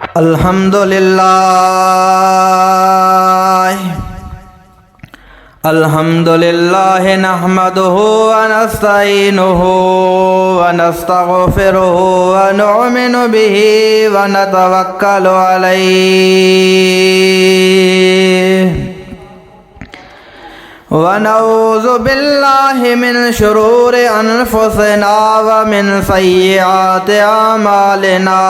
अल्हम्दुलिल्लाह नहमदुहु व नस्तईनुहु व नस्तगफिरुहु व नु'मिनु बिही व नतवक्कलु अलैहि व नऊज़ु बिल्लाहि मिन शुरूरि अनफुसिना व मिन सय्यिआति अमालिना।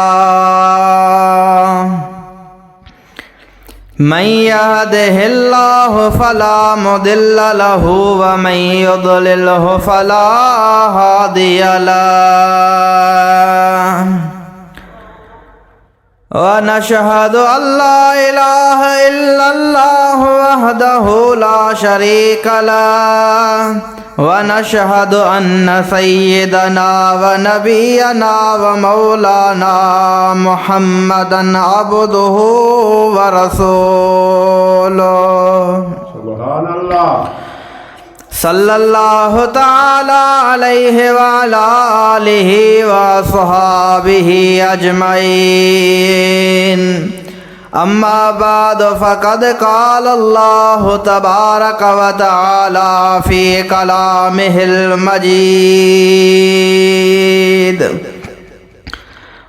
मन यहदिहिल्लाहु फला मुदिल्ल लहु व मन युद्लिल्हु फला हादिय लहु। व नशहदु अल्ला इलाहा इल्लल्लाहु वहदहु ला शरीक लहु व नशहदु अन्न सय्यदना व नबियना व मौलाना मुहम्मदन अब्दुहु व रसूलुहु। सुभान अल्लाह। सल्लल्लाहु ताला अलैहि व अला आलिहि व अस्हाबिहि अजमईन। अम्मा बाद फ़क़द क़ाल अल्लाहु तबारक व तआला फ़ी कलामिहिल मजीद।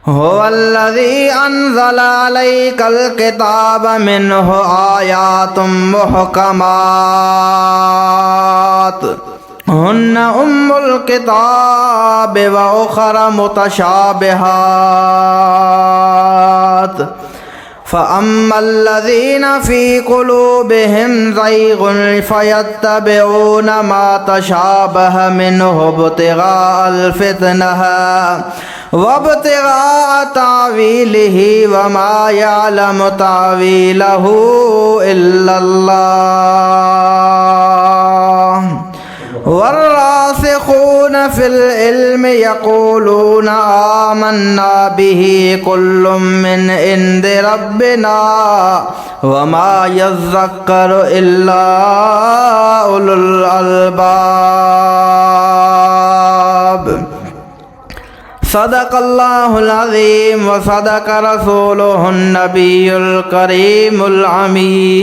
हुवल्लज़ी अन्ज़ल अलैकल किताब मिन्हु आयातुम मुहकमात हुन्न उम्मुल किताब व उखर मुतशाबिहात फ़अम्मल्लज़ीना फ़ी क़ुलूबिहिम ज़ैग़ुन फ़यत्तबिऊन मा तशाबह मिन्हु इब्तिग़ाअल फ़ित्नह वब्तिग़ाअ तावीलिही वमा यअलमु तावीलहु इल्लल्लाह। वर्रासिख़ून फ़िल इल्मि यक़ूलून आमन्ना बिही कुल्लुम मिन इंदि रब्बिना वमा यज़्ज़क्करु इल्ला उलुल अलबाब। सदक़ल्लाहुल अज़ीम व सदक़ रसूलुहुन नबियुल करीमुल अमीन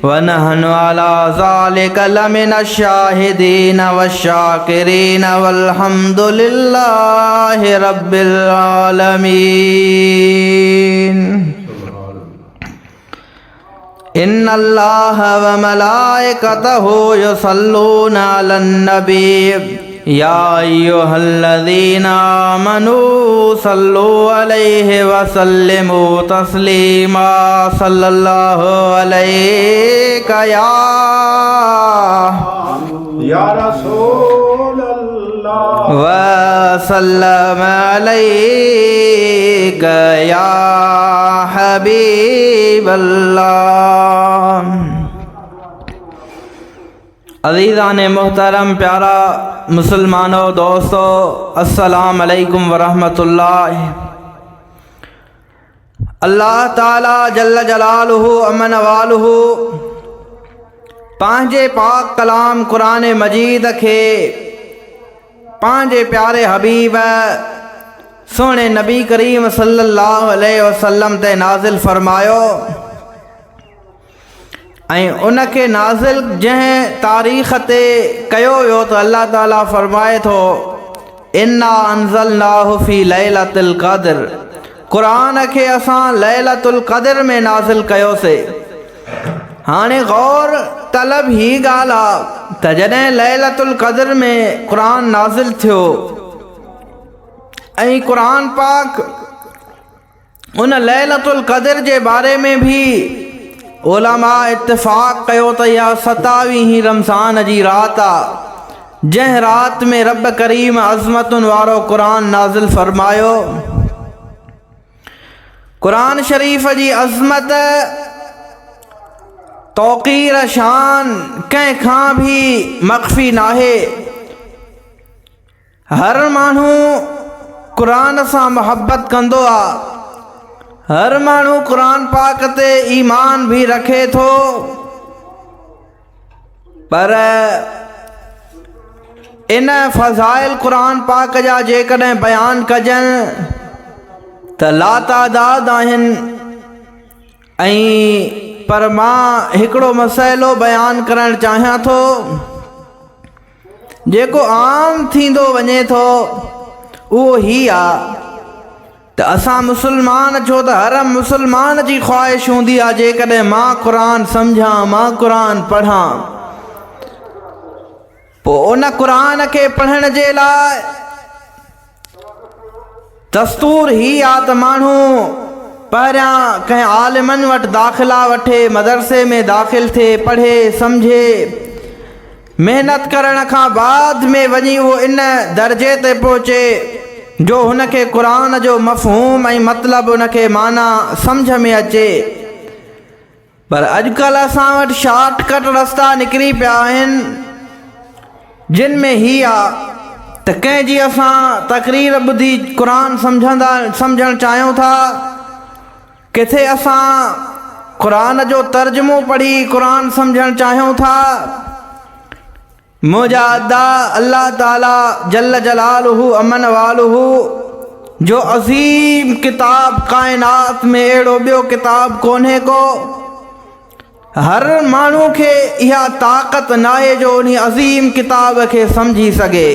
व नहनु अला ज़ालिका लमिनश शाहिदीन वश्शाकिरीन वल्हम्दुलिल्लाहि रब्बिल आलमीन। इन्नल्लाह व मलाइकतहु युसल्लूना अलन नबी या अय्युहल्लज़ीना आमनू सल्लु अलैहि व सल्लिमू तस्लीमा। सल्लल्लाहु अलैका या रसूल अल्लाह व सल्लम अलैका या हबीब अल्लाह। अज़ीज़ान मोहतरम, प्यारा मुसलमानों, दोस्तों, अस्सलाम अलैकुम वरहमतुल्लाह। अल्लाह ताला जल्ल जलालुहु अमन वालुहु पंहिंजे पाक कलाम कुरान मजीद खे पंहिंजे प्यारे हबीब सोने नबी करीम सल्लल्लाहु अलैहि वसल्लम ते नाज़िल फरमायो ऐं उनखे नाज़िल जंहिं तारीख़ ते कयो वियो त अल्लाह ताला फरमाए थो इन्ना अंज़लनाहु फ़ी लैलतिल क़द्र। क़ुरान खे असां लैलतुल क़द्र में नाज़िल कयोसीं। हाणे गौर तलब ही ॻाल्हि आहे त जॾहिं लैलतुल क़द्र में क़ुरान नाज़िल थियो ऐं क़ुरान पाक उन लैलतुल क़द्र जे बारे में भी उलमा इत्तिफ़ाक़ कयो त इहा 27 रमज़ान जी रात आहे, जंहिं रात में रब करीम अज़मतुनि वारो क़ुरान नाज़िल फरमायो। क़ुरान शरीफ़ जी अज़मत तौक़ीर शान कंहिं खां भी मख़फ़ी नाहे। हर माण्हू क़ुरान सां मोहब्बत कंदो आहे, हर माण्हू क़ुरान पाक ते ईमान भी रखे थो, पर इन फ़ज़ाइल क़ुरान पाक जा जेकॾहिं बयान कजनि त लातादाद आहिनि। ऐं पर मां हिकिड़ो मसइलो बयानु करणु चाहियां थो जेको आम थींदो वञे थो, उहो ही आहे त असां मुस्लमान छो त हर मुस्लमान जी ख़्वाहिश हूंदी आहे जेकॾहिं मां क़ुरान सम्झां, मां क़ुरान पढ़ां। पोइ उन क़ुरान खे पढ़ण जे लाइ दस्तूर ही आहे त माण्हू पहिरियां कंहिं आलिमनि वटि दाख़िला वठे, मदरसे में दाख़िल थिए, पढ़े सम्झे, महिनत करण खां बाद में वञी उहो इन दर्जे ते पहुचे जो हुनखे क़ुरान जो मफ़हूम ऐं मतिलबु उनखे माना सम्झ में अचे। पर अॼुकल्ह असां वटि शॉर्टकट रस्ता निकिरी पिया आहिनि जिन में ही आहे त कंहिंजी असां तक़रीर ॿुधी क़ुरान सम्झणु चाहियूं था, किथे असां क़ुरान जो तर्जुमो पढ़ी क़ुरान सम्झणु चाहियूं था। मुंहिंजा अदा अल्लाह ताला जल जलालुहु अमन वालुहु जो अज़ीम किताब काइनात में अहिड़ो ॿियो किताब कोन्हे को। हर माण्हू खे इहा ताक़त नाहे जो उन अज़ीम किताब खे सम्झी सघे।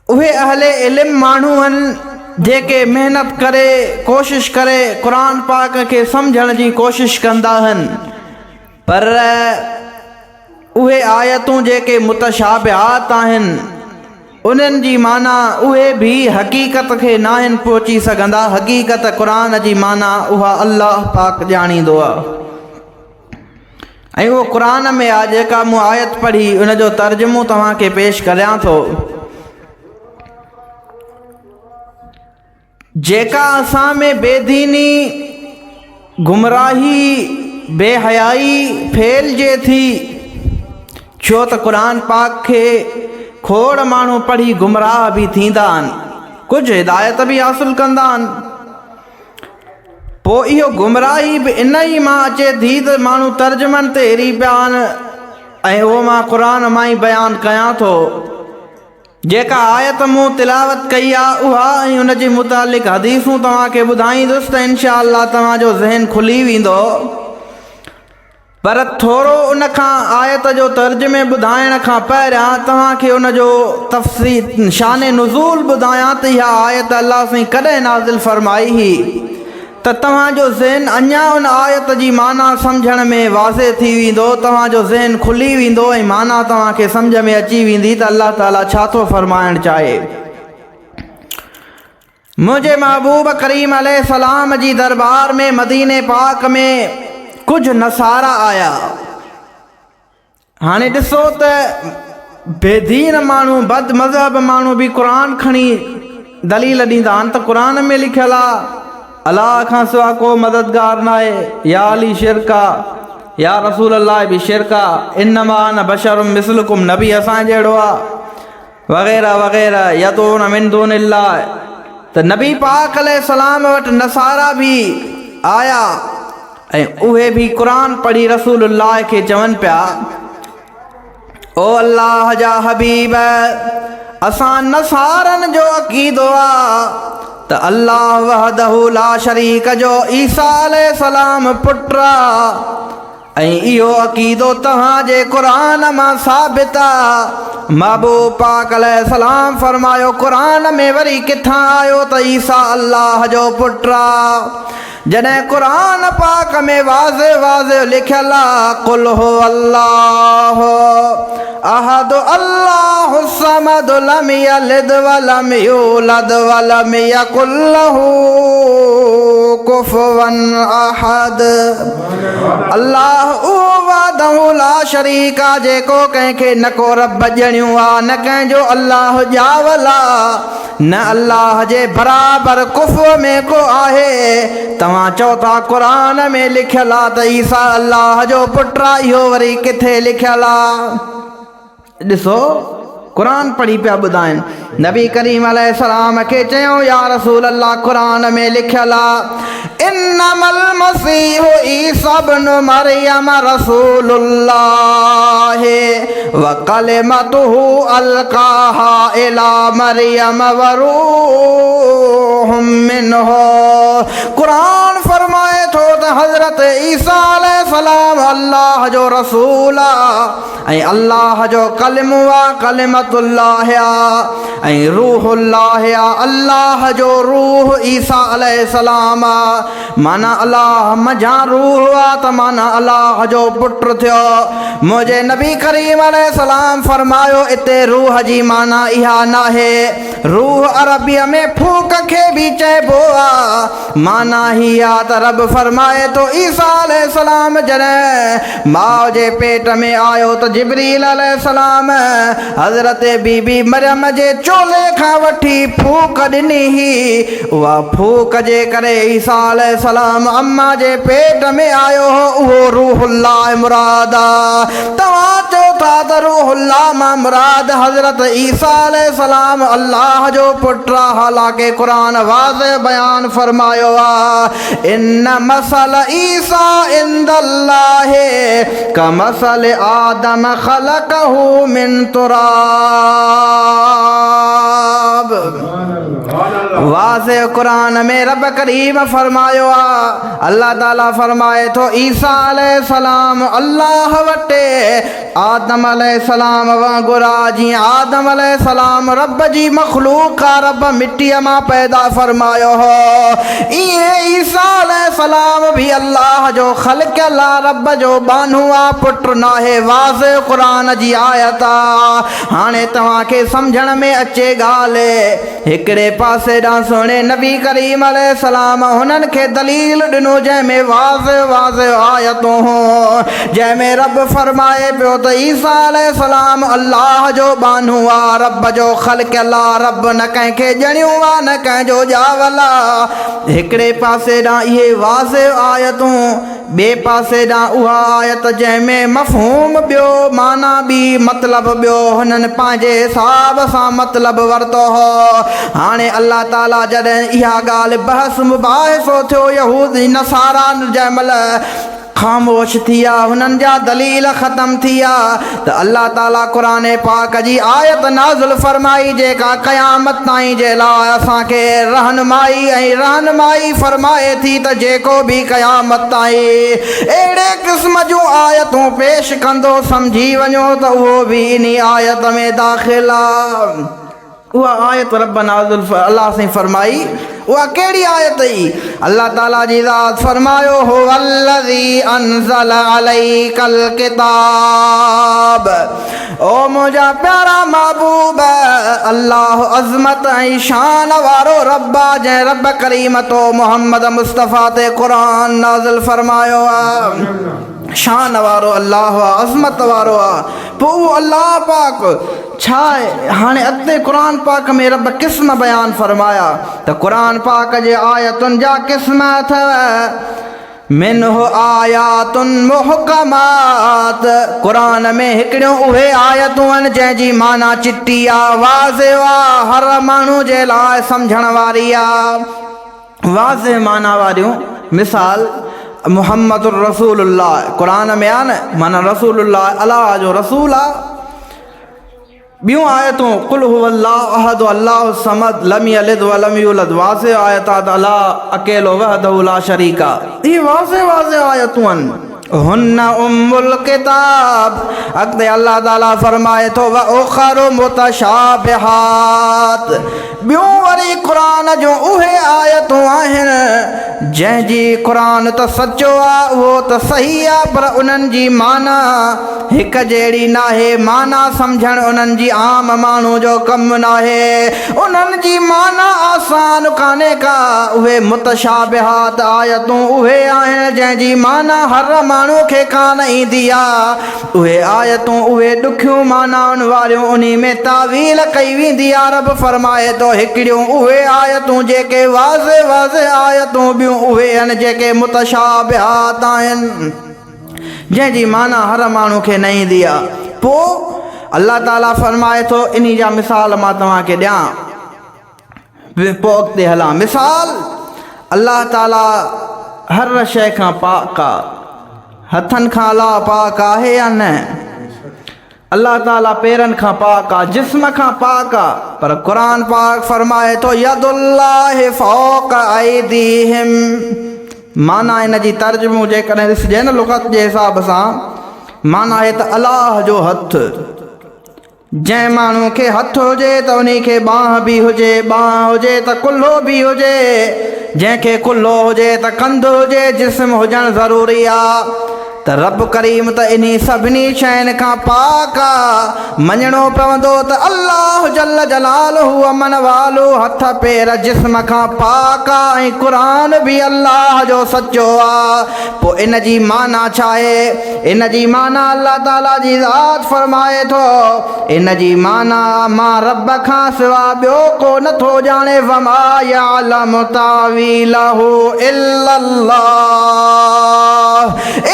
उहे अहले इल्म माण्हू आहिनि जेके महिनत करे कोशिश करे क़ुरान पाक खे सम्झण जी कोशिश कंदा आहिनि, पर उहे आयतूं जेके मुतशाबिहात आहिनि उन्हनि जी माना उहे बि हक़ीक़त खे न आहिनि पहुची सघंदा। हक़ीक़त क़ुरान जी माना उहा अल्लाह पाक ॼाणींदो आहे। ऐं उहो क़ुरान में आहे जेका मूं आयत पढ़ी उनजो तर्जुमो तव्हांखे पेश करियां थो। जेका असां में बेदीनी, गुमराही, बेहयाई फैलिजे थी, छो त क़ुरान पाक खे खोड़ माण्हू पढ़ी गुमराह बि थींदा आहिनि, कुझु हिदायत बि हासिलु कंदा आहिनि। पोइ इहो गुमराही बि इन ई मां अचे थी त माण्हू तर्जुमनि ते हिरी पिया आहिनि ऐं उहो मां क़ुरान मां ई बयानु कयां थो। जेका आयत मूं तिलावत कई आहे उहा ऐं उनजे मुतालिक़ हदीसूं तव्हांखे ॿुधाईंदुसि त इनशा अल्लाह तव्हांजो ज़हन खुली वेंदो। पर थोरो उन खां आयत जो तर्जुमे ॿुधाइण खां पहिरियां तव्हांखे उनजो तफ़सील शान नुज़ूल ॿुधायां त इहा आयत अल्लाह साईं कॾहिं नाज़िल फ़रमाई हुई, त तव्हांजो ज़हन अञा उन आयत जी माना सम्झण में वाज़े थी वेंदो, तव्हांजो ज़हन खुली वेंदो ऐं माना तव्हांखे सम्झ में अची वेंदी त अल्लाह ताला छा थो फ़रमाइणु चाहे। मुंहिंजे महबूब करीम अलैहिस्सलाम जी दरबार में मदीने पाक में कुझु नसारा आया। हाणे ॾिसो त बेदीन माण्हू, बद मज़हब माण्हू बि क़ुरान खणी दलील ॾींदा आहिनि त क़ुरान में लिखियलु आहे अलाह खां सवा को मददगार न आहे, या अली शिरका, या रसूल अल्लाह बि शिरका, इन्नमा अना बशरुम मिसलुकुम, नबी असां जहिड़ो आहे, वग़ैरह वग़ैरह, यदून मिन दूनिल्लाह। त नबी पाक अलैहिस्सलाम वटि नसारा बि आया ऐं उहे बि क़ुरान पढ़ी रसूलुल्लाह खे चवनि पिया, ओ अल्लाह जा हबीब, असां नसारनि जो अक़ीदो आहे त अल्लाह वहदहु ला शरीक जो ईसा अलैहिस्सलाम पुटु आहे ऐं इहो अक़ीदो तव्हांजे क़ुरान मां साबित आहे। महबूब पाक अलैहिस्सलाम फरमायो क़ुरान में वरी किथां आयो त ईसा अल्लाह जो पुटु आहे, जॾहिं क़ुरान पाक में वाज़े वाज़े लिखियलु आहे कुल हो अल्लाह अहद अल्लाहु समद लम यलिद वलम यूलद वलम यकुल लहू कुफुवन अहद। अल्लाह वहदहु ला शरीक आहे, जेको कंहिंखे न को रब ॼणियो आहे, न कंहिंजो अल्लाह ॼावल आहे, न अल्लाह जे बराबरि कुफ़ में को आहे। तव्हां चओ था क़ुरान में लिखियलु आहे त ईसा अल्लाह जो पुटु आहे, इहो वरी किथे लिखियलु आहे? ॾिसो कुरान पढ़ी पिया ॿुधाइनि। नबी करीम अलैहिस्सलाम खे चयो या रसूल अल्लाह कुरान में लिखियल आहे इन्नमल मसीहु ईसा इब्नु मरियम रसूलुल्लाह व कलिमतुहु अलकाहा इला मरियम व रूहुम मिन्हु। कुरान फरमाए थो त हज़रत ईसा अलैहिस्सलाम अल्लाह जो रसूल आहे ऐं अल्लाह जो कलिमो आहे, कलिमतुल्लाह आहे ऐं रूहुल्लाह आहे। अल्लाह जो रूह ईसा अलैहिस्सलाम आहे, माना अल्लाह मझां रूह आहे त माना अल्लाह जो पुटु थियो। मुंहिंजे नबी करीम अलैहिस्सलाम फरमायो इते रूह जी माना इहा नाहे। रूह अरबीअ में फूक खे बि चइबो आहे। माना ही आहे त रब फरमाए तो ईसा अलैहिस्सलाम जॾहिं माउ जे पेट में आयो त जिब्रील अलैहिस्सलाम हज़रत बीबी मरियम जे चोले खां वठी फूक ॾिनी ही। उहा फूक जे करे ईसा अलैहिस्सलाम अम्मा जे पेट में आयो हो। उहो रूहुल्लाह मुराद आहे। तव्हां चओ था त रूहुल्लाह मां मुराद हज़रत ईसा अलैहिस्सलाम अल्लाह जो पुटु आहे। हालांकि क़ुरान वाज़े बयान फरमायो आहे इन मसल ईसा इंदल्लाह कमसल आदम खलकहु मिन तुराब। वाज़े कुरान में रब करीम फरमायो आहे अल्लाह ताला फरमाए थो ईसा अलैहिस्सलाम अल्लाह वटे आदम अलैहिस्सलाम वांगुरु आहे। जीअं आदम अलैहिस्सलाम रब जी मखलूक आहे, रब मिटीअ मां पैदा फरमायो हो, ईअं ईसा अलैहिस्सलाम भी अल्लाह जो ख़ल्क़ियल आहे, रब जो बानू आहे, पुटु नाहे। वाज़े क़ुरान जी आयत आहे। हाणे तव्हांखे सम्झण में अचे ॻाल्हि हिकिड़े पासे ॾांहुं सुहिणे नबी करीम अलैहिस्सलाम हुननि खे दलील ॾिनो जंहिंमें वाज़े आयतूं हो, जंहिंमें रब फरमाए पियो त ईसा अलैहिस्सलाम अल्लाह जो बानू आहे, रब जो ख़ल्क़ियल आहे, रब न कंहिंखे ॼणियो आहे न कंहिंजो ॼावल आहे। हिकिड़े पासे ॾांहुं इहे वाज़े आयतूं, ॿिए पासे ॾांहुं उहा आयत जंहिंमें मफ़हूम ॿियो माना ॿी मतिलबु ॿियो हुननि पंहिंजे हिसाब सां मतिलबु वरितो हो। हाणे अल्लाह ताला जॾहिं इहा ॻाल्हि बहस मुबाहिसो थियो यहूदी नसारा जंहिं महिल ख़ामोश थी विया, हुननि जा दलील ख़तम थी विया त अल्लाह ताला क़ुरान पाक जी आयत नाज़िल फरमाई जेका क़यामत ताईं जे लाइ असांखे रहनुमाई फरमाए थी त जेको बि क़यामत ताईं अहिड़े क़िस्म जूं आयतूं पेश कंदो सम्झी वञो त उहो बि इन आयत में दाख़िल आहे। उहा आयत रब नाज़िल अल्लाह साईं फरमाई, उहा कहिड़ी आयत ई? अल्लाह ताला जी ज़ात फरमायो हो वल्लज़ी अनज़ल अलैकल किताब। ओ मुंहिंजा प्यारा महबूब अल्लाह अज़मत ऐं शान वारो रब आहे, जंहिं रब करीम तो मोहम्मद मुस्तफ़ा ते क़ुरान नाज़िल फरमायो आहे। शान वारो अल्लाह आहे, अज़मत वारो आहे। पोइ अल्लाह पाक छा आहे? हाणे अॻिते क़ुरान पाक में रब क़िस्म बयान फरमाया त क़ुरान पाक जे आयतुनि जा क़िस्म अथव। मिन्हु आयातुन मुहकमात, क़ुरान में हिकिड़ियूं उहे आयतूं आहिनि जंहिंजी माना चिटी आहे, वाज़े आहे, हर माण्हू जे लाइ सम्झण वारी आहे। वाज़े माना वारियूं मिसाल मुहम्मद रसूलुल्लाह क़ुरान में आहे न, माना रसूलुल्लाह अल्लाह जो रसूल आहे। ॿियूं आयतूं कुल हुवल्लाहु अहद अल्लाहु समद लम यलिद व लम यूलद, वाज़े आयत आहे त अल्लाह अकेलो वहदहु ला शरीका। इहे वाज़े आयतूं आहिनि। हुन उम्मुल किताब। अॻिते अल्लाह ताला फरमाए थो व उखरु मुतशाबिहात। ॿियूं वरी क़ुरान जूं उहे आयतूं आहिनि जंहिंजी क़ुरान त सचो आहे, उहो त सही आहे, पर उन्हनि जी माना हिकु जहिड़ी नाहे। माना सम्झणु उन्हनि जी आम माण्हू जो कमु नाहे, उन्हनि जी माना आसान कान्हे का। उहे मुतशाबिहात आयतूं उहे आहिनि जंहिंजी माना हर माण्हू खे कान ईंदी आहे। उहे आयतूं उहे ॾुखियूं मानाउनि वारियूं, उन में तावील कई वेंदी आहे। रब फरमाए थो हिकिड़ियूं उहे आयतूं जेके वाज़े आयतूं, ॿियूं उहे आहिनि जेके मुतशाबिहात आहिनि जंहिंजी माना हर माण्हू खे न ईंदी आहे। पोइ अल्लाह ताला फरमाए थो इन जा मिसाल मां तव्हांखे ॾियां पोइ अॻिते हलां। मिसाल अल्लाह ताला हर शइ खां पाक आहे, हथनि खां अलावा पाक आहे या न? अल्लाह ताला पेरनि खां पाक आहे, जिस्म खां पाक आहे। पर क़ुरान पाक फरमाए थो यदुल्लाहि फौक़ ऐदीहिम। माना इन जी तर्जुमो जेकॾहिं ॾिसजे न लुग़त जे हिसाब सां, माना आहे त अलाह जो हथु। जंहिं माण्हू खे हथु हुजे त उन खे बांह बि हुजे, बांह हुजे त कुल्हो बि हुजे, जंहिंखे कुल्हो हुजे त कंधु हुजे, जिस्म हुजणु ज़रूरी आहे। त रब करीम त इन सभिनी शयुनि खां पाक आहे। मञणो पवंदो त अल्लाह जल जलालहु अमन वालो हथ पेर जिस्म खां पाक आहे ऐं क़ुरान बि अल्लाह जो सचो आहे। पोइ इन जी माना छा आहे? इन जी माना अल्लाह ताला जी ज़ात फरमाए थो, इन जी माना मां रब खां सिवा ॿियो को नथो ॼाणे, वमा यअलमु तावीलहु इल्लल्लाह।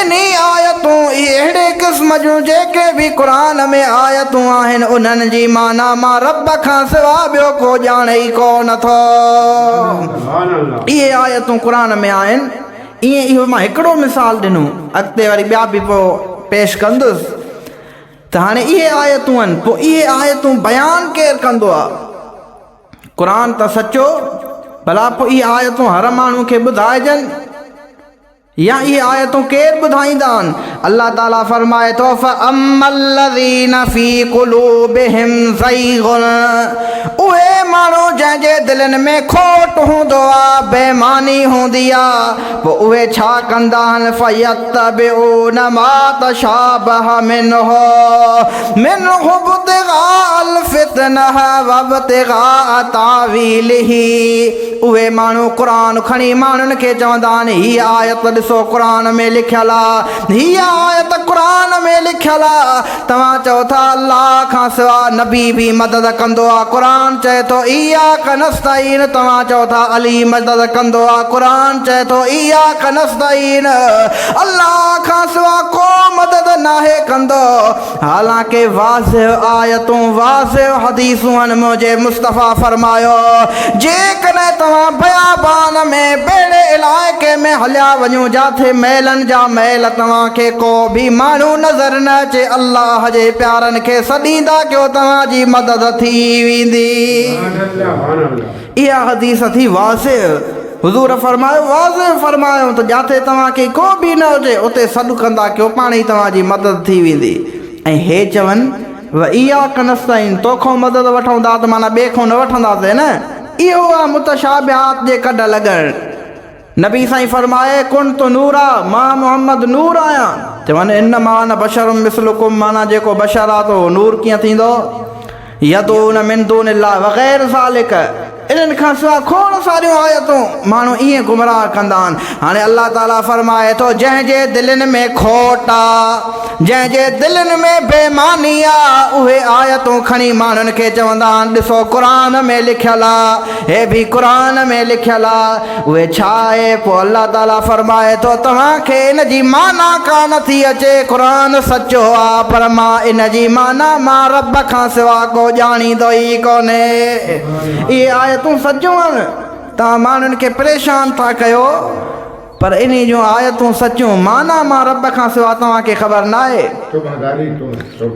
इन आयतूं अहिड़े क़िस्म जूं जेके बि क़ुरान में आयतूं आहिनि, उन्हनि जी माना मां रब खां सिवा ॿियो को ॼाणे ई कोन थो। इहे आयतूं क़ुरान में आहिनि। ईअं इहो मां हिकिड़ो मिसाल ॾिनो, अॻिते वरी ॿिया बि पोइ पेश कंदुसि। त हाणे इहे आयतूं आहिनि, पोइ इहे आयतूं बयानु केरु कंदो आहे? क़ुरान त सचो, भला पोइ इहे आयतूं हर माण्हू खे ॿुधाइजनि या इहे आयतूं केरु ॿुधाईंदा आहिनि? अल्लाह ताला फरमाए थो फअम्मल्लज़ीना फ़ी क़ुलूबिहिम ज़ैग़ुन। उहे माण्हू जंहिंजे दिलनि में खोट हूंदो आहे, बेईमानी हूंदी आहे, पोइ उहे छा कंदा आहिनि? फ़यत्तबिऊन मा तशाबह मिन्हु इब्तिग़ाअल फ़ितनह व इब्तिग़ाअ तावीलिही। उहे माण्हू क़ुरान खणी माण्हुनि खे चवंदा आहिनि हीअ आयत ॾिसो क़ुरान में लिखियल आहे, हीअ आयत क़ुरान में लिखियल आहे। तव्हां चओ था अल्लाह खां सिवा नबी बि मदद कंदो आहे, क़ुरान चए थो इय्याक नस्तईन। तव्हां चओ था अली मदद कंदो आहे, क़ुरान चए थो इय्याक नस्तईन। अल्लाह खां सिवा को मदद नाहे कंदो। हालांकि वाज़िह आयतूं वाज़िह हदीसूं आहिनि। मुंहिंजे मुस्तफ़ा फरमायो जेकॾहिं तव्हां बयाबान में ॿेड़े इलाइक़े में हलिया वञो जाथे मेलनि जा मेल तव्हांखे को बि माण्हू नज़र न अचे, अल्लाह जे प्यारनि खे सॾींदा कयो, तव्हांजी मदद थी वेंदी। इहा हदीस थी वाज़िह। हुज़ूर फरमायो वाज़िह फरमायो त जाथे तव्हांखे को बि न हुजे उते सॾु कंदा कयो, पाण ई तव्हांजी मदद थी वेंदी। ऐं हे चवनि व इय्याक नस्तईन, तोखो मदद वठूं था त माना ॿिए खां न वठंदासीं न। इहो आहे मुतशाबिहात जे कढ लॻण। नबी साईं फरमाए कुन तो नूरा, मां मोहम्मद नूर आहियां। चवनि इन मां न बशरुम मिसलुकुम, माना जेको बशर आहे तो नूर कीअं थींदो? यदून मिन दूनिल्लाह वग़ैर ज़ालिक। इन्हनि खां सवाइ खोड़ सारियूं आयतूं माण्हू ईअं गुमराह कंदा आहिनि। हाणे अल्लाह ताला फरमाए थो जंहिंजे दिलनि में खोट आहे, जंहिंजे दिलनि में बेईमानी आहे, उहे आयतूं खणी माण्हुनि खे चवंदा आहिनि ॾिसो क़ुरान में लिखियल आहे, हे बि क़ुरान में लिखियल आहे। उहे छा आहे? पोइ अल्लाह ताला फरमाए थो तव्हांखे इन जी माना का नथी अचे, क़ुरान सचो आहे, पर मां इन जी माना मां रब खां सिवा को ॼाणींदो ई कोन्हे। इहे आयतूं सचूं आहिनि, तव्हां माण्हुनि खे परेशान था कयो, पर इन जूं आयतूं सचूं, माना मां रब खां सिवा तव्हांखे ख़बर न आहे।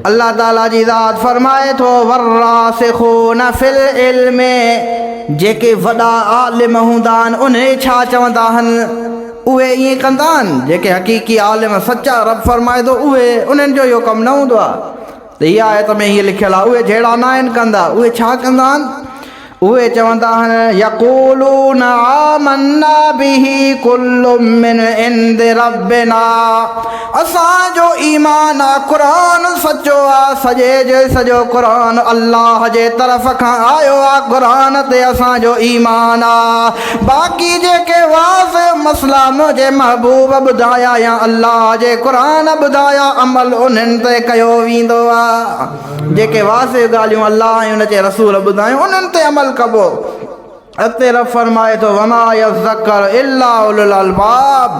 अल्लाह ताला जी ज़ात फरमाए थो वर्रासिखून फिल इल्म, जेके वॾा आलिम हूंदा आहिनि उन छा चवंदा आहिनि? उहे ईअं कंदा आहिनि जेके हक़ीक़ी आलिम सचा। रब फरमाए थो उहे उन्हनि जो इहो कमु न हूंदो आहे। त इहा आयत में हीअ लिखियल आहे उहे जहिड़ा न आहिनि कंदा। उहे छा कंदा आहिनि? उहे चवंदा आहिनि यक़ूलून आमन्ना बिही कुल्लुम मिन इंदि रब्बिना, असांजो ईमान आहे, क़ुरान सचो आहे, सॼे जो सॼो क़ुरान अल्लाह जे तरफ़ खां आयो आहे, क़ुरान ते असांजो ईमान आहे। बाक़ी जेके वाज़िह मसला मुंहिंजे महबूब ॿुधाया या अल्लाह जे क़ुरान ॿुधाया, अमल उन्हनि ते कयो वेंदो आहे। जेके वाज़िह ॻाल्हियूं अल्लाह ऐं उन जे रसूल ॿुधायूं उन्हनि ते अमल कबो। अते रब फरमाए थो वमा यज़्ज़कर इल्ला उलुल अलबाब।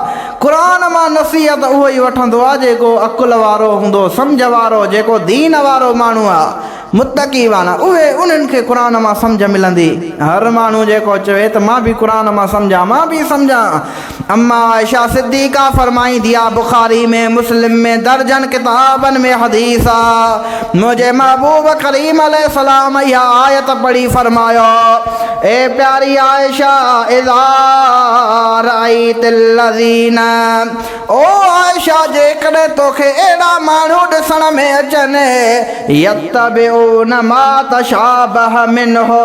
क़ुरान मां नसीहत उहो ई वठंदो आहे जेको अकुल वारो हूंदो, सम्झ वारो, जेको दीन वारो माण्हू आहे, मुत्तकी वारा उहे, उन्हनि खे क़ुरान मां सम्झ मिलंदी। हर माण्हू जेको चवे त मां बि क़ुरान मां सम्झां, मां बि सम्झां। अम्मा आयशा सिद्दीक़ा फरमाईंदी आहे, बुख़ारी में, मुस्लिम में, दर्जन किताबनि में हदीस आहे, मुंहिंजे महबूब करीम अलैहिस्सलाम इहा आयत पढ़ी फरमायो, ए प्यारी आयशा, इज़ा रअयतिल लज़ीना, ओ आयशा जेकॾहिं तोखे अहिड़ा माण्हू ॾिसण में अचनि, यत्तबिऊन मा तशाबह मिन्हु,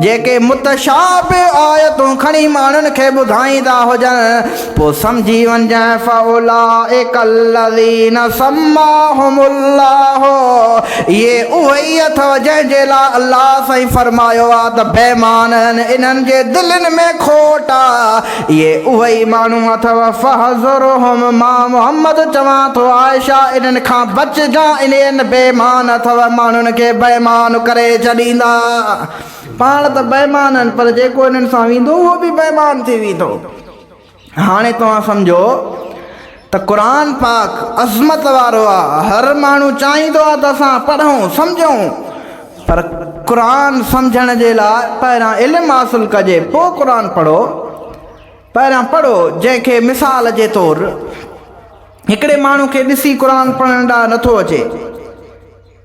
जेके मुतशाबिह आयतूं खणी माण्हुनि खे ॿुधाईंदा हुजनि, पोइ सम्झी वञजांइ फउलाइका लज़ीना सम्माहुमुल्लाह, इहे उहे ई अथव जंहिंजे लाइ अलाह साईं फरमायो आहे त बेईमाननि इन्हनि जे दिलनि में खोट आहे, इहे उहे ई माण्हू अथव फहज़ुरहुम, मां मुहम्मद चवां थो आयशा इन्हनि खां बचजांइ, इन्हनि बेईमान अथव, माण्हुनि खे बेईमान करे छॾींदा। पाण त बेईमान आहिनि, पर जेको इन्हनि सां वेंदो उहो बि बेईमान थी वेंदो। हाणे तव्हां सम्झो त क़ुरान पाक अज़मत वारो आहे, हर माण्हू चाहींदो आहे त असां पढ़ूं सम्झूं, पर क़ुरान सम्झण जे लाइ पहिरियां इल्मु हासिलु कजे, पोइ क़ुरान पढ़ो। पहिरियां पढ़ो, जंहिंखे मिसाल जे तौरु हिकिड़े माण्हू खे ॾिसी क़ुरान पढ़ण ॾांहुं नथो अचे,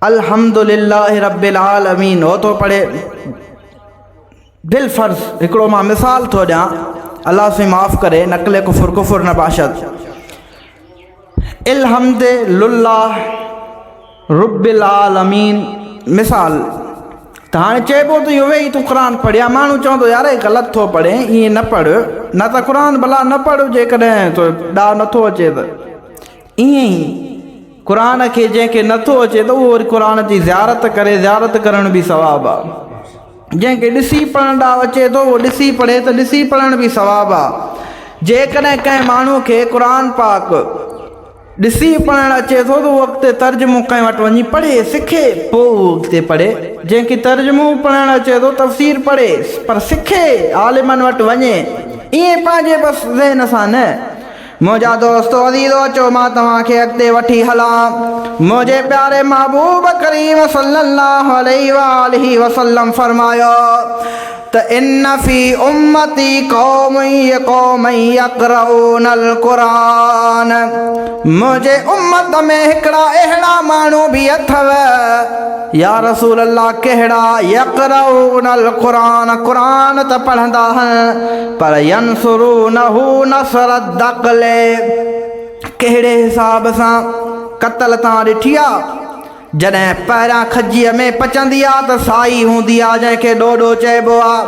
अल्हम्दुलिल्लाह रब्बिल आलमीन हो थो पढ़े, दिल फर्ज़ हिकिड़ो मां मिसाल थो ॾियां, अल्लाह से माफ़ करे, नक़ल कुफ़ुर कुफ़ुर न बाशद, अल्हम्दुलिल्लाह रब्बिल आलमीन मिसाल। त हाणे चइबो त इहो वेही तूं क़ुरान पढ़िया, माण्हू चवंदो यार हे ग़लति थो पढ़े, ईअं न पढ़, न त क़ुरान भला न पढ़, जेकॾहिं तो ॾांहुं नथो अचे त। ईअं ई क़ुरान खे जंहिंखे नथो अचे त उहो वरी क़ुरान जी ज़ियारत करे, ज़ियारत करण बि सवाबु आहे। जंहिंखे ॾिसी पढ़ण ॾांहुं अचे थो उहो ॾिसी पढ़े त ॾिसी पढ़ण बि सवाबु आहे। जेकॾहिं कंहिं माण्हू खे क़ुरान पाक ॾिसी पढ़णु अचे थो त उहो अॻिते तर्जुमो कंहिं वटि वञी पढ़े सिखे, पोइ उहो अॻिते पढ़े। जंहिंखे तर्जुमो पढ़णु अचे थो तफ़सीर पढ़े, पर सिखे, आलिमनि वटि वञे, ईअं पंहिंजे बसि ज़हन सां न। मुंहिंजा दोस्तो अज़ीज़ो अचो मां तव्हांखे अॻिते वठी हलां। मुंहिंजे प्यारे महबूब करीम सल्लल्लाहु अलैहि वसल्लम फरमायो त इन फी उम्मती कौम यक़रऊनल क़ुरान, मुंहिंजे उम्मत में हिकिड़ा अहिड़ा माण्हू बि अथव, या रसूल अल्लाह कहिड़ा, यक़रऊनल क़ुरान, क़ुरान त पढ़ंदा आहिनि, पर यंसुरूनहु नसरत दक़ले, कहिड़े हिसाब सां, क़तल तां ॾिठी आहे, जॾहिं पहिरियां खजीअ में पचंदी आहे त साई हूंदी आहे जंहिंखे ॾोॾो चइबो आहे,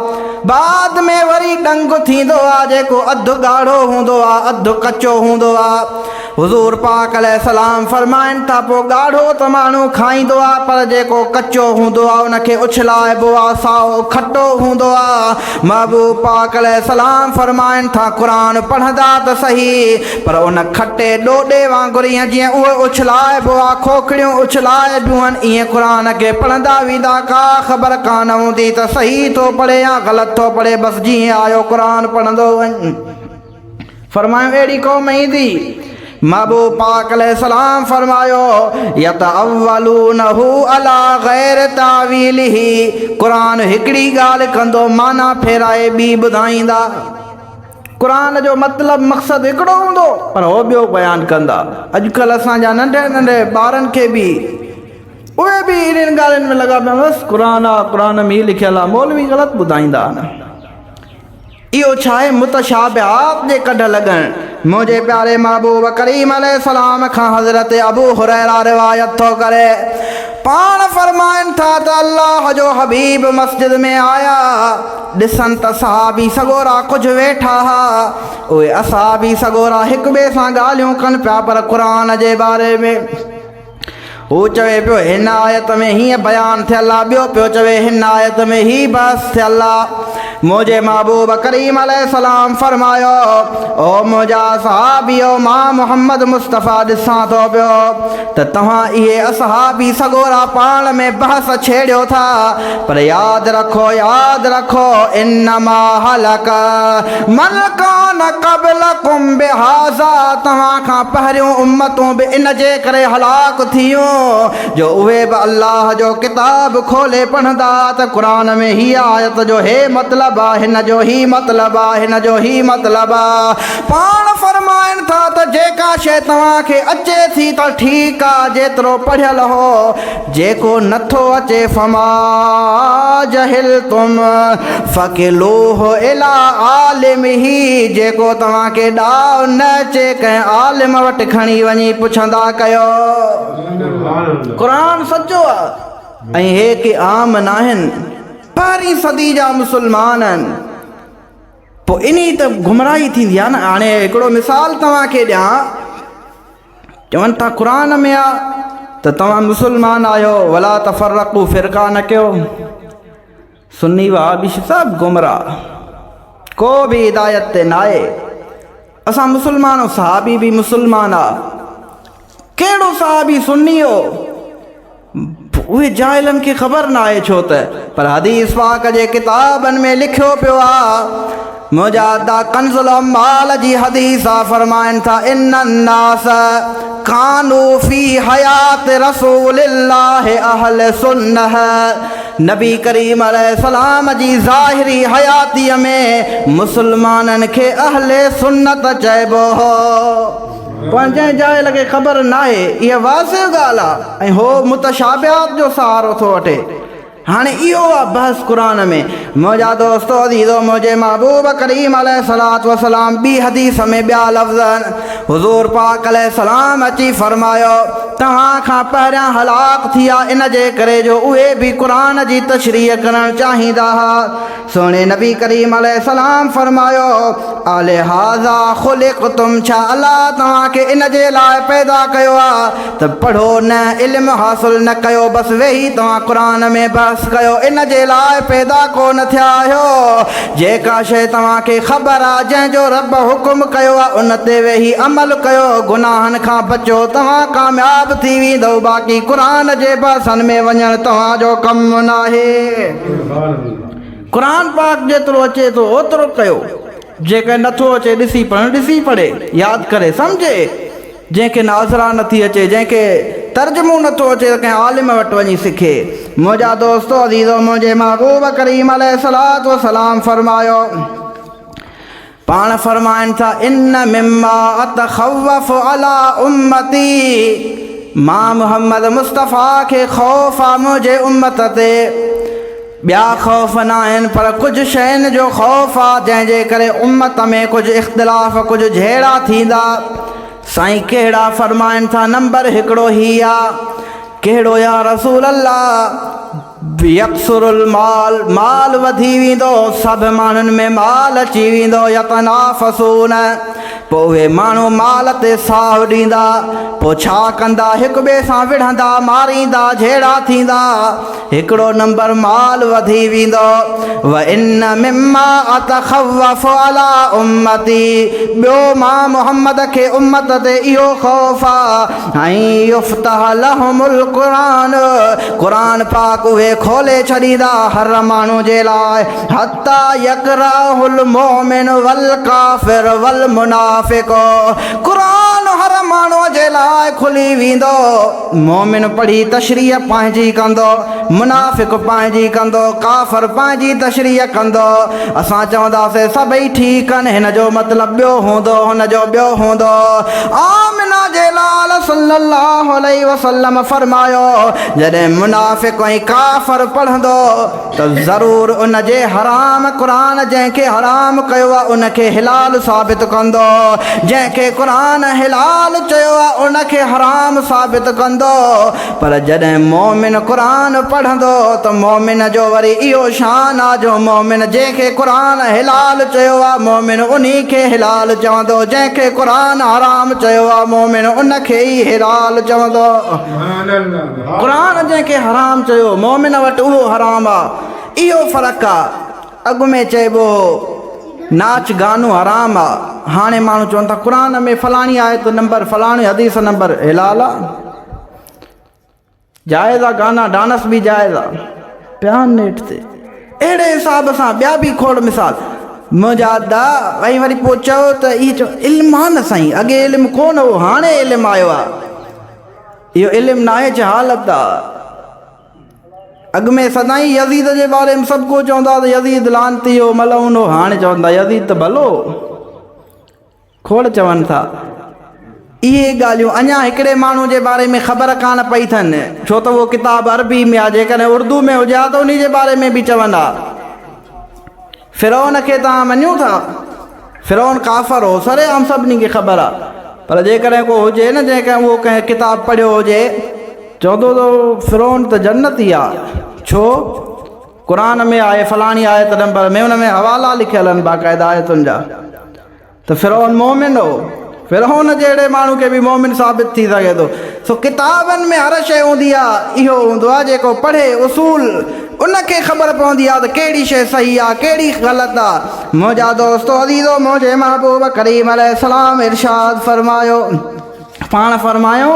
बाद में वरी डंग थींदो आहे जेको अधु ॻाढ़ो हूंदो आहे अधु कचो हूंदो आहे। हुज़ूर पाक अलैहिस्सलाम फरमाइनि था पोइ ॻाढ़ो त माण्हू खाईंदो आहे, पर जेको कचो हूंदो आहे उनखे उछलाइबो आहे, साओ खटो हूंदो आहे। महबूब पाक अलैहिस्सलाम फरमाइनि था क़ुरान पढ़ंदा त सही, पर उन खटे ॾोॾे वांगुरु ईअं जीअं उहो उछलाइबो आहे, खोखड़ियूं उछलाए ईअं क़ुरान खे पढ़ंदा वेंदा, का ख़बर कान हूंदी त सही थो पढ़े या ग़लति थो पढ़े, बसि जीअं आयो क़ुरान पढ़ंदो वञ। फरमायो अहिड़ी क़ौम ईंदी, महबूब पाक अलैहिस्सलाम फरमायो यतअव्वलूनहु अला गैर तावीलिही, क़ुरान हिकिड़ी ॻाल्हि कंदो माना फेराए ॿी ॿुधाईंदा। क़ुरान जो मतिलबु मक़सदु हिकिड़ो हूंदो, पर उहो ॿियो बयानु कंदा। अॼुकल्ह असांजा नंढे नंढे ॿारनि खे बि उहे बि इन्हनि ॻाल्हियुनि में लॻा पिया, बसि क़ुरान आहे, क़ुरान में ई लिखियलु आहे, मौलवी ग़लति ॿुधाईंदा आहिनि। इहो छा आहे, मुतशाबिहात जे कढ लॻण। मुंहिंजे प्यारे महबूब करीम अलैहिस्सलाम खां हज़रत अबू हुरैरा रिवायत थो करे, पाण फरमाइनि था त अल्लाह जो हबीब मस्जिद में आया, ॾिसनि त सहाबी सगोरा कुझु वेठा हुआ, उहे असहाबी सगोरा हिक ॿिए सां ॻाल्हियूं कनि पिया, पर क़ुरान जे बारे में। हू चवे पियो हिन आयत में हीअं बयानु थियल आहे, ॿियो पियो चवे हिन आयत में ही बस थियल आहे। मुझे महबूब करीम अलैहिस्सलाम फरमायो ओ मुझा सहाबियो मां मोहम्मद मुस्तफ़ा ॾिसां थो पियो त तव्हां इहे असहाबी सगोरा पाण में बहस छेड़ियो था, पर यादि रखो इन्नमा हलक मन कान क़ब्लकुम बिहाज़ा, तव्हां खां पहिरियों उम्मतूं बि इन जे करे हलाक थियूं जो उहे बि अल्लाह जो किताब खोले पढ़ंदा त क़ुरान में हीअ आयत जो हे मतिलबु आहे, हिन जो ही मतिलबु आहे, हिन जो ही मतिलबु आहे। पाण फरमाइनि था त जेका शइ तव्हांखे अचे थी त ठीकु आहे, जेतिरो पढ़ियल हो, जेको नथो अचे फमा जहिलतुम फकिलूहु इला आलिमिही, जेको तव्हांखे ॾाव न अचे कंहिं आलिम वटि खणी वञी पुछंदा कयो। क़ुरान सचो आहे ऐं हे के आम न आहिनि, पहिरीं सदी जा मुस्लमान आहिनि, पोइ इन त गुमराही थींदी आहे न। हाणे हिकिड़ो मिसाल तव्हांखे ॾियां, चवनि था क़ुरान में आहे त तव्हां मुस्लमान आहियो वला तफ़रक़ू, फ़िरका न कयो, सुन्नी वहाबी सभु गुमराह, को बि हिदायत ते न आहे। असां मुस्लमान, सहाबी बि मुस्लमान आहे, कहिड़ो सहाबी सुन्नी हो उहे जाहिलनि खे ख़बर न आहे छो त, पर हदीस पाक जे किताबनि में लिखियो पियो आहे। मुजादा कंज़ुल अम्माल जी हदीस फरमाइनि था इन्नन्नास कानू फी हयात रसूलिल्लाह अहल सुन्नह, नबी करीम अलैहिस्सलाम जी ज़ाहिरी हयातीअ में मुस्लमाननि खे अहले सुन्नत चइबो हो, पर जंहिं जाहिल खे ख़बर न आहे इहा वाज़िह ॻाल्हि आहे ऐं हो मुतशाबिहात जो सहारो थो वठे। हाणे इहो आहे बहस क़ुरान में। मुंहिंजा दोस्तो अज़ीज़ो, मुंहिंजे महबूब करीम अलैहिस्सलातु वस्सलाम ॿी हदीस में ॿिया लफ़्ज़ आहिनि। हुज़ूर पाक अलैहिस्सलाम अची फरमायो तव्हां खां पहिरियां हलाक थी आहे इन जे करे जो उहे बि क़ुरान जी तशरीह करणु चाहींदा हुआ। सोणे नबी करीम अलैहिस्सलाम फरमायो अलिहाज़ा ख़ुलिक़्तुम, छा अलाह तव्हांखे इन जे लाइ पैदा कयो आहे त पढ़ो न, इल्मु हासिलु न कयो, बसि वेही तव्हां क़ुरान में बहस कयो, इन जे लाइ पैदा कोन थिया आहियो। जेका शइ तव्हांखे ख़बर आहे, जंहिंजो रब हुकुम कयो आहे उन ते वेही अमल कयो, गुनाहनि खां बचो, तव्हां कामयाब थी वेंदो। बाक़ी क़ुरान जे बहसनि में वञणु तव्हांजो कमु न आहे। क़ुरान पाक जेतिरो अचे थो ओतिरो कयो, जेके नथो अचे ॾिसी पढ़े, यादि करे सम्झे, जंहिंखे नाज़रा नथी अचे, जंहिंखे तर्जुमो नथो अचे त कंहिं आलिम वटि वञी सिखे। मुंहिंजा दोस्तो अज़ीज़ो, मुंहिंजे महबूब करीम अलैहिस्सलातु वस्सलाम फरमायो, पाण फरमाइनि था इन्न मिम्मा अतख़व्वफ़ु अला उम्मती, मां मोहम्मद मुस्तफ़ा खे ख़ौफ़ आहे मुंहिंजे उम्मत ते। ॿिया ख़ौफ़ न आहिनि, पर कुझु शयुनि जो ख़ौफ़ आहे जंहिंजे करे उम्मत में कुझु इख़्तिलाफ़, कुझु झेड़ा थींदा। साईं कहिड़ा फरमाइनि था, नंबर हिकिड़ो ही आहे, कहिड़ो या रसूल अल्लाह, यक्सुरुल माल, माल वधी वेंदो, सभु माण्हुनि में माल अची वेंदो, यतनाफ़सून, पोइ उहे माण्हू माल ते साहु ॾींदा, पोइ छा कंदा, हिक ॿिए सां विढ़ंदा, मारींदा, झेड़ा थींदा। हिकिड़ो नंबर माल वधी वेंदो। व इन मिम्मा अतख़व्वफ़ु अला उम्मती, ॿियो मां मुहम्मद खे उम्मत ते इहो ख़ौफ़ आहे ऐं युफ़्तह लहुमुल क़ुरान, क़ुरान पाक उहे खोले छॾींदा हर माण्हू जे लाइ, हत्ता यक़रअहुल मोमिन वल काफ़िर वल मुनाफ़िक़, क़ुरान हर माण्हू जे लाइ खुली वेंदो। मोमिन पढ़ी तशरीह पंहिंजी कंदो, मुनाफ़िक़ पंहिंजी कंदो, काफ़िर पंहिंजी तशरीह कंदो। असां चवंदासीं सभई ठीकु आहिनि, हिन जो मतिलबु ॿियो हूंदो, हुन जो ॿियो हूंदो। आमिना जे लाल सल्लल्लाहु अलैहि वसल्लम फरमायो, जॾहिं मुनाफ़िक़ ऐं काफ़िर पढ़ंदो त ज़रूरु उन जे हराम क़ुरान जंहिंखे हराम कयो आहे उनखे हिलाल साबित कंदो, जंहिंखे क़ुरान हिलाल चयो आहे उनखे हराम साबित कंदो। पर जॾहिं मोमिन क़ुरान पढ़ंदो त मोमिन जो वरी इहो शान आहे जो मोमिन जंहिंखे क़ुरान हिलाल चयो आहे मोमिन उन्ही खे हिलाल चवंदो, जंहिंखे क़ुरान हराम चयो आहे मोमिन उनखे ई हिलाल चवंदो। क़ुरान जंहिंखे हराम चयो मोमिन वटि उहो हराम आहे, इहो फ़र्क़ु आहे। अॻु में चइबो नाच गानो हराम आहे, हाणे माण्हू चवनि था क़ुर में फलाणी आयत नंबर फलाणी हदीस नंबर हिलाल आहे। जाइज़ आहे, गाना डांस बि जाइज़ आहे पिया नेट ते। अहिड़े हिसाब सां ॿिया बि खोड़ मिसाल मुंहिंजा दा ऐं वरी पोइ चयो त इहो चओ इल्मु आहे न साईं, अॻे इल्मु कोन हो हाणे इल्मु आयो आहे। इहो इल्मु न आहे जहालत आहे। अॻु में सदाईं यज़ीद जे बारे में सभु को चवंदा त यज़ीद लानती हो मलऊन हो, हाणे चवंदा यज़ीद त भलो। खोड़ चवनि था इहे ॻाल्हियूं। अञा हिकिड़े माण्हू जे बारे में ख़बर कान पई अथनि, छो त उहो किताब अरबी में आहे, जेकॾहिं उर्दू में हुजे हा त उन जे बारे में बि चवंदा। फ़िरौन खे तव्हां मञो था? फ़िरौन काफ़र हो, सरेआम सभिनी खे ख़बर आहे। पर जेकॾहिं को हुजे न जंहिंखे उहो कंहिं किताब पढ़ियो हुजे, चवंदो त फ़िरौन त जन्नती आहे। छो? क़ुर में आहे फलाणी आयत नंबर में, हुन में हवाला लिखियल आहिनि बाक़ाइदा आयतुनि जा। त फ़िरौन मोमिन हो, फ़िरौन जहिड़े माण्हू खे बि मोमिन साबित थी सघे थो। सो किताबनि में हर शइ हूंदी आहे, इहो हूंदो आहे जेको पढ़े उसूल उनखे ख़बर पवंदी आहे त कहिड़ी शइ सही आहे कहिड़ी ग़लति आहे। मुंहिंजा दोस्तो अज़ीज़ो, मुंहिंजे महबूब करीम अलैहिस्सलाम इरशाद फरमायो, पाण फरमायो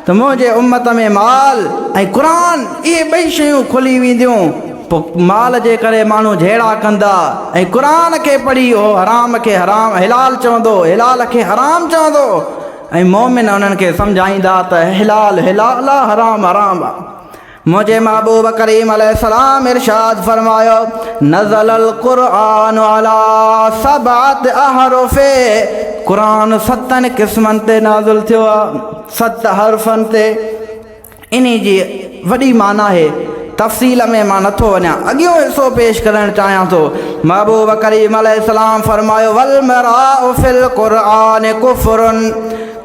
त मुंहिंजे उम्मत में माल ऐं क़ुर इहे ॿई शयूं खुली वेंदियूं। पोइ माल जे करे माण्हू जहिड़ा कंदा ऐं क़ुर खे पढ़ी उहो हराम खे हराम हिलाल चवंदो, हिलाल खे हराम चवंदो, ऐं मोमिन उन्हनि खे सम्झाईंदा त हिलाल हिलाल आहे, हराम हराम आहे। मुंहिंजे महबूब करीम अलैहिस्सलाम इरशाद फरमायो, नज़लल क़ुरआन अला सबअत अहरुफ़, क़ुर 7 क़िस्मनि ते नाज़िल थियो आहे, 7 हर्फ़नि ते। इन जी वॾी माना आहे, तफ़सील में मां नथो वञा, अॻियों हिसो पेश करणु चाहियां थो। महबूब करीम अलैहिस्सलाम फरमायो, वल मराउ फिल क़ुरआन कुफ़्रुन,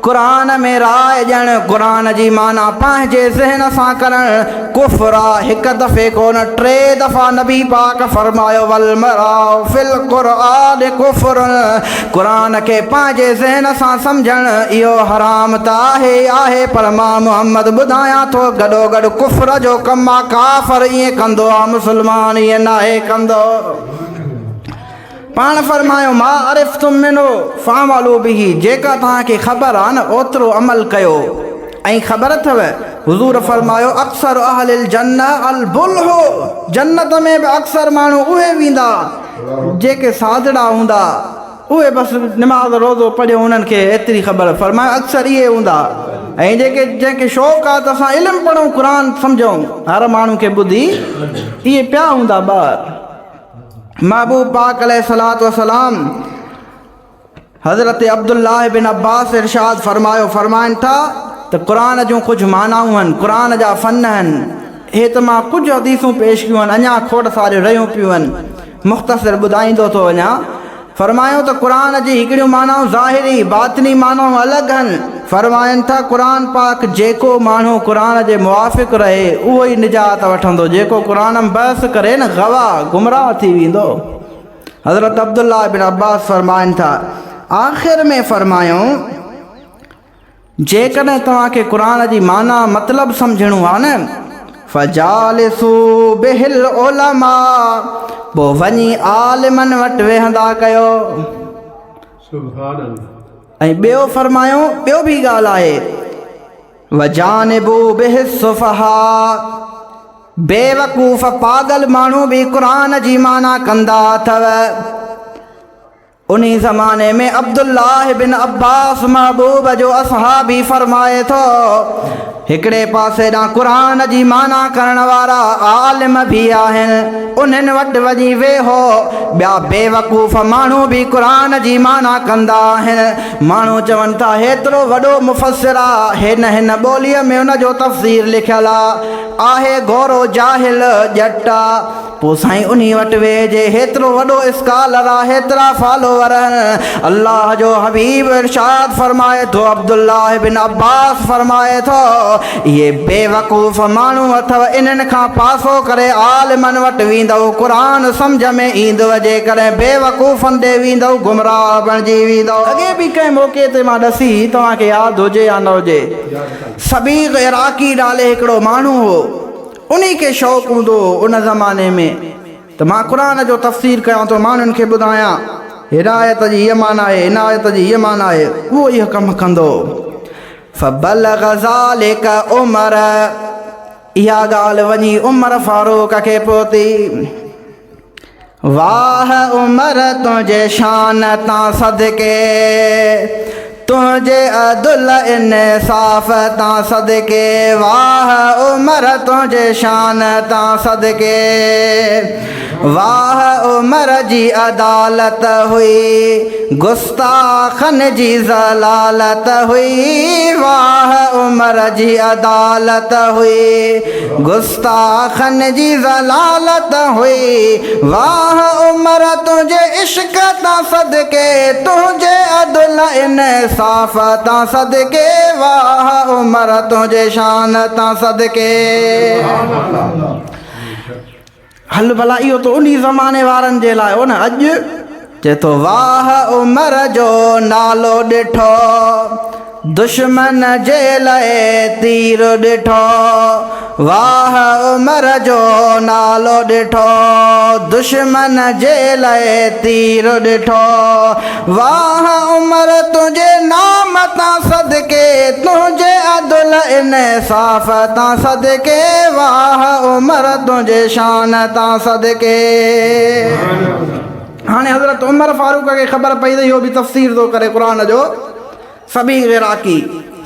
क़ुर में राय ॾियणु क़ुर जी माना पंहिंजे ज़हन सां करणु कुफ़्र आहे। हिकु दफ़े कोन 3 दफ़ा नबी पाक फरमायो, वल मराउ फिल क़ुरआन कुफ़्रुन, क़ुर खे पंहिंजे ज़हन सां सम्झणु इहो हराम त आहे, पर मां मुहम्मद ॿुधायां थो गॾो गॾु कुफ़्र जो कमु आहे। काफ़र ईअं कंदो आहे, मुस्लमान ईअं नाहे कंदो। पाण फरमायो, मा अरिफ़्तुम मिनो फ़अमलू बिही, जेका तव्हांखे ख़बर आहे न ओतिरो अमल कयो। ऐं ख़बर अथव हुज़ूर फरमायो, अक्सर अहलिल जन्नह अल बुल्हो, जन्नत में बि अक्सर माण्हू उहे वेंदा जेके सादड़ा हूंदा, उहे बसि निमाज़ रोज़ो पढ़ियो, उन्हनि खे एतिरी ख़बर। फरमायो अक्सर इहे हूंदा, ऐं जंहिंखे शौक़ु आहे त असां इल्मु पढ़ूं क़ुर सम्झूं, हर माण्हू खे ॿुधी इहे पिया हूंदा ॿार। महबूब पाक अलैहिस्सलातु वस्सलाम हज़रत अब्दुल्लाह बिन अब्बास इरशाद फरमायो, फरमाइनि था त क़ुर जूं कुझु मानाऊं आहिनि, क़ुर जा फ़न आहिनि। हे त मां कुझु हदीसूं पेश कयूं आहिनि, अञा खोड़ सारियूं रहियूं पियूं आहिनि, मुख़्तसिर ॿुधाईंदो थो वञा। फरमायो त क़ुर जी हिकिड़ियूं मानाऊं ज़ाहिरी बातिनी मानाऊं अलॻि आहिनि। फरमाइनि था क़ुर पाक जेको माण्हू क़ुर जे मुवाफ़िक़ रहे उहो ई निजात वठंदो, जेको क़ुर में बहस करे न गवाह गुमराह थी वेंदो। हज़रत अब्दुल्लाह बिन अब्बास फरमाइनि था, आख़िर में फरमायूं, जेकॾहिं तव्हांखे क़ुर जी माना मतिलबु सम्झणो आहे न, फजालिसू बिहिल उलमा, पोइ वञी आलिमनि वटि वेहंदा कयो। सुभान अल्लाह। ऐं ॿियो फरमायो, ॿियो बि ॻाल्हि आहे, वजानिबू बिहिस सुफ़हा, बेवकूफ़ पागल माण्हू बि क़ुर जी माना कंदा अथव। उन ज़माने में अब्दुल्लाह बिन अब्बास महबूब जो असहाबी फरमाए थो, हिकिड़े पासे ॾांहुं क़ुर जी माना करण वारा आलिम बि आहिनि, उन्हनि वटि वञी वेहो, ॿिया बेवकूफ़ माण्हू बि क़ुर जी माना कंदा आहिनि। माण्हू चवनि था हेतिरो वॾो मुफ़स्सिर आहे, हिन ॿोलीअ में हुन जो तफ़सीर लिखियलु आहे, घोरो जाहिल ॼट आहे। पोइ साईं उन वटि वेहिजे, हेतिरो वॾो स्कॉलर आहे, हेतिरा फॉलोवर आहिनि। अल्लाह जो हबीब इरशाद फरमाए थो, अब्दुल्लाह बिन अब्बास फरमाए थो, इहे बेवकूफ़ माण्हू अथव, इन्हनि खां पासो करे आलिमनि वटि वेंदव, क़ुर सम्झ में ईंदव, जेकॾहिं बेवकूफ़नि ॾे वेंदव गुमराह बणिजी वेंदव। अॻे बि कंहिं मौक़े ते मां ॾसी, तव्हांखे यादि हुजे या न हुजे, सबीग़ इराक़ी नाले हिकिड़ो माण्हू हो, उन खे शौक़ु हूंदो उन ज़माने में तो मां क़ुरान जो तफ़सीर कयां तो माण्हुनि खे ॿुधायां हिदायत जी हीअ माना आहे, इनायत जी हीअ माना आहे, उहो इहो कमु कंदो। फबलग़ ज़ालिका उमर, इहा ॻाल्हि वञी उमर फारूक खे पहुती। वाह उमर तुंहिंजे शान तां सदके, तुंहिंजे अदल इंसाफ़ तां सदके, वाह उमर तुंहिंजे शान तां सदके, वाह उमर जी अदालत हुई गुस्ताखन जी ज़लालत हुई, वाह उमर जी अदालत हुई गुस्ताखन जी ज़लालत हुई, वाह उमर तुंहिंजे इश्क तां सदके, तुंहिंजे अदल इंसाफ़ तां सदके, वाह उमर तुंहिंजे शान तां सदके। हल भला इहो त उन ज़माने वारनि जे लाइ हो न। अॼु चए थो वाह उमर जो नालो ॾिठो, दुश्मन जे लाइ तीर ॾिठो, वाह उमर जो नालो ॾिठो, दुश्मन जे लाइ तीर ॾिठो, वाह उमर तुंहिंजे नाम तां सदके, तुंहिंजे अदल इंसाफ़ तां सदके, वाह उमर तुंहिंजे शान तां सदके। हाणे हज़रत उमर फारूक खे ख़बर पई त इहो बि तफ़सीर थो करे क़ुरान जो। सभी इराक़ी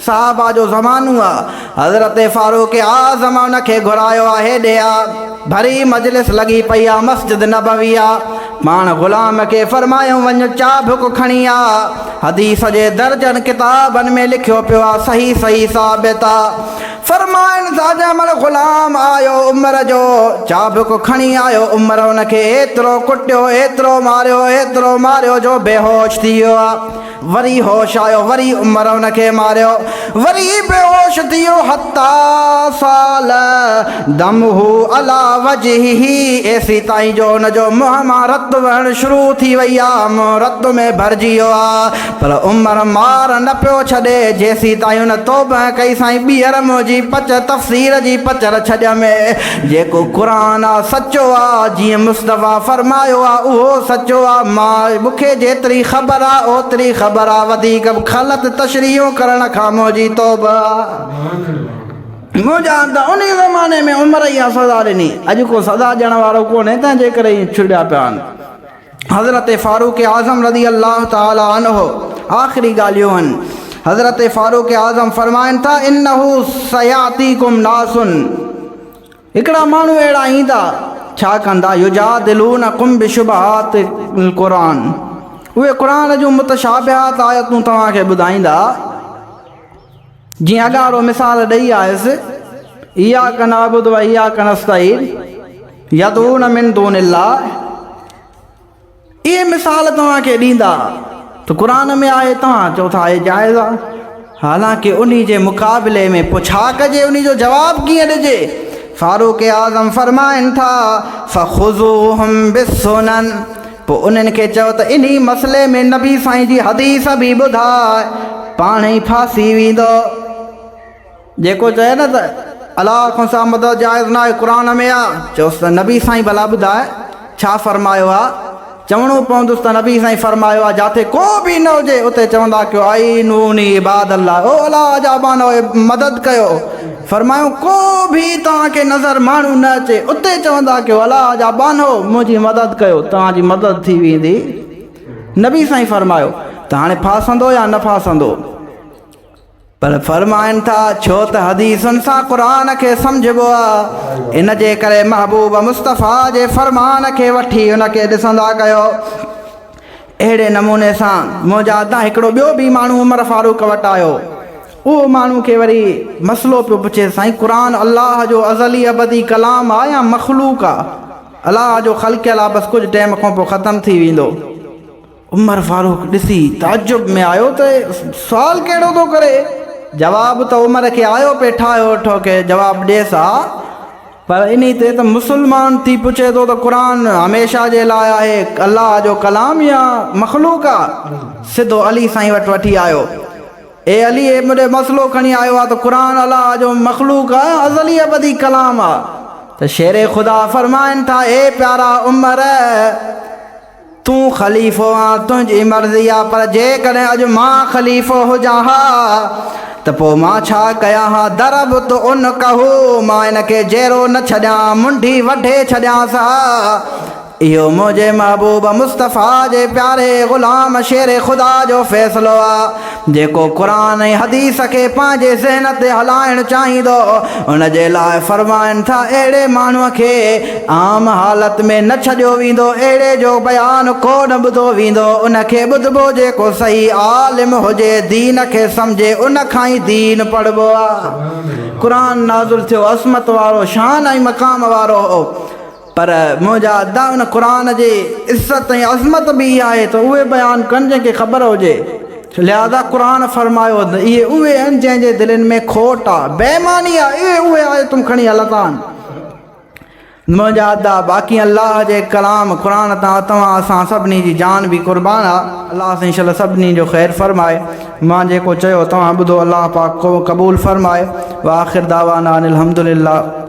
साहबा जो ज़मानो आहे। हज़रत फारूक आज़म उनखे घुरायो आहे हेॾे आहे, भरी मजलिस लॻी पई आहे मस्जिद नबवी आहे। पाण ग़ुलाम खे फरमायूं वञ चाबुक खणी आ। हदीस जे दर्जन किताबनि में लिखियो पियो आहे, सही सही साबित आहे। फरमाइनि था जंहिंमहिल ग़ुलाम आयो उमर जो, चाबुक खणी आयो, उमर उनखे एतिरो कुटियो, एतिरो मारियो जो बेहोश थी वियो आहे। वरी होश आयो, वरी उमर उनखे मारियो, वरी बेहोश थी वियो। हत्ता साल दमहू अला वजही, एसी ताईं जो उनजो मुंहं मां रत वहण शुरू थी वई आहे, रत में भरिजी वियो आहे। पर उमर मार न पियो छॾे जेसी ताईं उन तौबह कई साईं ॿीहर मुंहिंजी पच तफ़सीर जी पचर छॾ में जेको क़ुरान आहे सचो आहे, जीअं मुस्तफ़ा फरमायो आहे उहो सचो आहे। मां मूंखे जेतिरी ख़बर आहे ओतिरी ख़बर आहे, वधीक ग़लति तशरीहूं करण खां मुंहिंजी तौबह आहे। मुंहिंजा त उन ज़माने में उमर इहा सज़ा ॾिनी, अॼु को सज़ा ॾियण वारो कोन्हे, तंहिंजे करे ई छुॾिया पिया आहिनि। हज़रत फारूक आज़म रज़ी अल्लाह ताला अन्हु आख़िरी ॻाल्हियूं आहिनि। हज़रत फारूक आज़म फरमाइनि था, इन्नहु सयातीकुम नासुन, हिकिड़ा माण्हू अहिड़ा ईंदा, छा कंदा, युजादिलूनकुम बिशुबहात क़ुरान, उहे क़ुरान जूं मुतशाबिहात आयतूं तव्हांखे ॿुधाईंदा। जीअं अॻारो मिसाल ॾेई आयुसि, इय्याक नअबुदु व इय्याक नस्तईन यदऊन मिन दूनिल्लाह, इहे मिसाल तव्हांखे ॾींदा त क़ुरान में आहे, तव्हां चओ था इहे जाइज़ आहे। हालांकि उन जे मुक़ाबले में पोइ छा कजे, उन जो जवाबु कीअं ॾिजे। फारूक आज़म फरमाइनि था, फ़ख़ुज़ूहुम बिस्सुनन, पोइ उन्हनि खे चयो त इन मसइले में नबी साईं जी हदीस बि ॿुधाए, पाण ई फासी वेंदो। जेको चए न त अलाह खां सा मदद जाइज़ न आहे, क़ुरान में आहे, चयोसि त नबी साईं भला ॿुधाए छा फरमायो आहे। चवणो पवंदुसि त नबी साईं फरमायो आहे, जिते को बि न हुजे उते चवंदा कयो आई नूनी इबाद अल्लाह, ओ अलाह जा बानो मदद कयो। फरमायो को बि तव्हांखे नज़र माण्हू न अचे, उते चवंदा कयो अलाह जा बानो मुंहिंजी मदद कयो, तव्हांजी मदद थी वेंदी। नबी साईं फरमायो त हाणे फासंदो या न फासंदो। पर फरमाइनि था छो त हदीसुनि सां क़ुरान खे सम्झबो आहे, इन जे करे महबूब मुस्तफ़ा जे फरमान खे वठी उनखे ॾिसंदा कयो। अहिड़े नमूने सां मुंहिंजा त हिकिड़ो ॿियो बि माण्हू उमर फारूक वटि आयो। उहो माण्हू खे वरी मसइलो पियो पुछे, साईं क़ुरान अलाह जो अज़ली अबदी कलाम आहे या मख़लूक आहे? अलाह जो ख़ल्क़ियल आहे, बसि कुझु टाइम खां पोइ ख़तमु थी वेंदो। उमर फारूक ॾिसी ताजुब में आयो त सुवालु कहिड़ो थो करे। जवाबु त उमर खे आयो पे ठाहियो वेठो के जवाबु ॾिएसि हा, पर इन ते त मुस्लमान थी पुछे थो त क़ुरान हमेशह जे लाइ आहे, अलाह जो कलाम या मख़लूक आहे। सिधो अली साईं वटि वठी आयो, ए अली मुंहिंजो मसइलो खणी आयो आहे त क़ुरान अलाह जो मख़लूक आहे, अज़ली अबदी कलाम आहे। तो शेर खुदा फरमाइन था, ए प्यारा उमर तू खलीफ़ो आ, तुझी मर्ज़ी आ, पर जे कॾहिं अॼु मां खलीफ़ो हुजां हा त पोइ मां छा कयां हा? दरब तो उन कहू, मां इनखे जहिड़ो न छॾियां, मुंडी वढे छॾियांसि हा। इहो मुंहिंजे महबूब मुस्तफ़ा जे प्यारे ग़ुलाम शेर ख़ुदा जो फ़ैसिलो आहे, जेको क़ुर ऐं हदीस खे पंहिंजे ज़हन ते हलाइणु चाहींदो उन जे लाइ फ़रमाइनि था, अहिड़े माण्हूअ खे आम हालत में न छॾियो वेंदो, अहिड़े जो बयानु को न ॿुधो वेंदो, उनखे ॿुधबो जेको सही आलिम हुजे, दीन खे सम्झे, उन खां ई दीन पढ़बो आहे। क़ुर नाज़िल थियो अज़मत वारो, शान ऐं मक़ाम वारो हो, पर मुंहिंजा अदा उन क़ुर जी इज़त ऐं अज़मत बि आहे त उहे बयानु कनि जंहिंखे ख़बर हुजे। लिहाज़ा क़ुर फ़रमायो त इहे उहे आहिनि जंहिंजे दिलनि में खोट आहे, बेईमानी आहे, इहे उहे आयतूं खणी हलंदा आहिनि। मुंहिंजा अदा बाक़ी अलाह जे कलाम क़ुर तां तव्हां असां सभिनी जी जान बि क़ुर्बान आहे। अलाह सां इंशाअल्लाह सभिनी जो ख़ैरु फ़रमाए। मां जेको चयो तव्हां ॿुधो, अलाह पाक को क़बूल फ़रमाए। व आख़िर दावाना अनिल हम्दुलिल्लाह।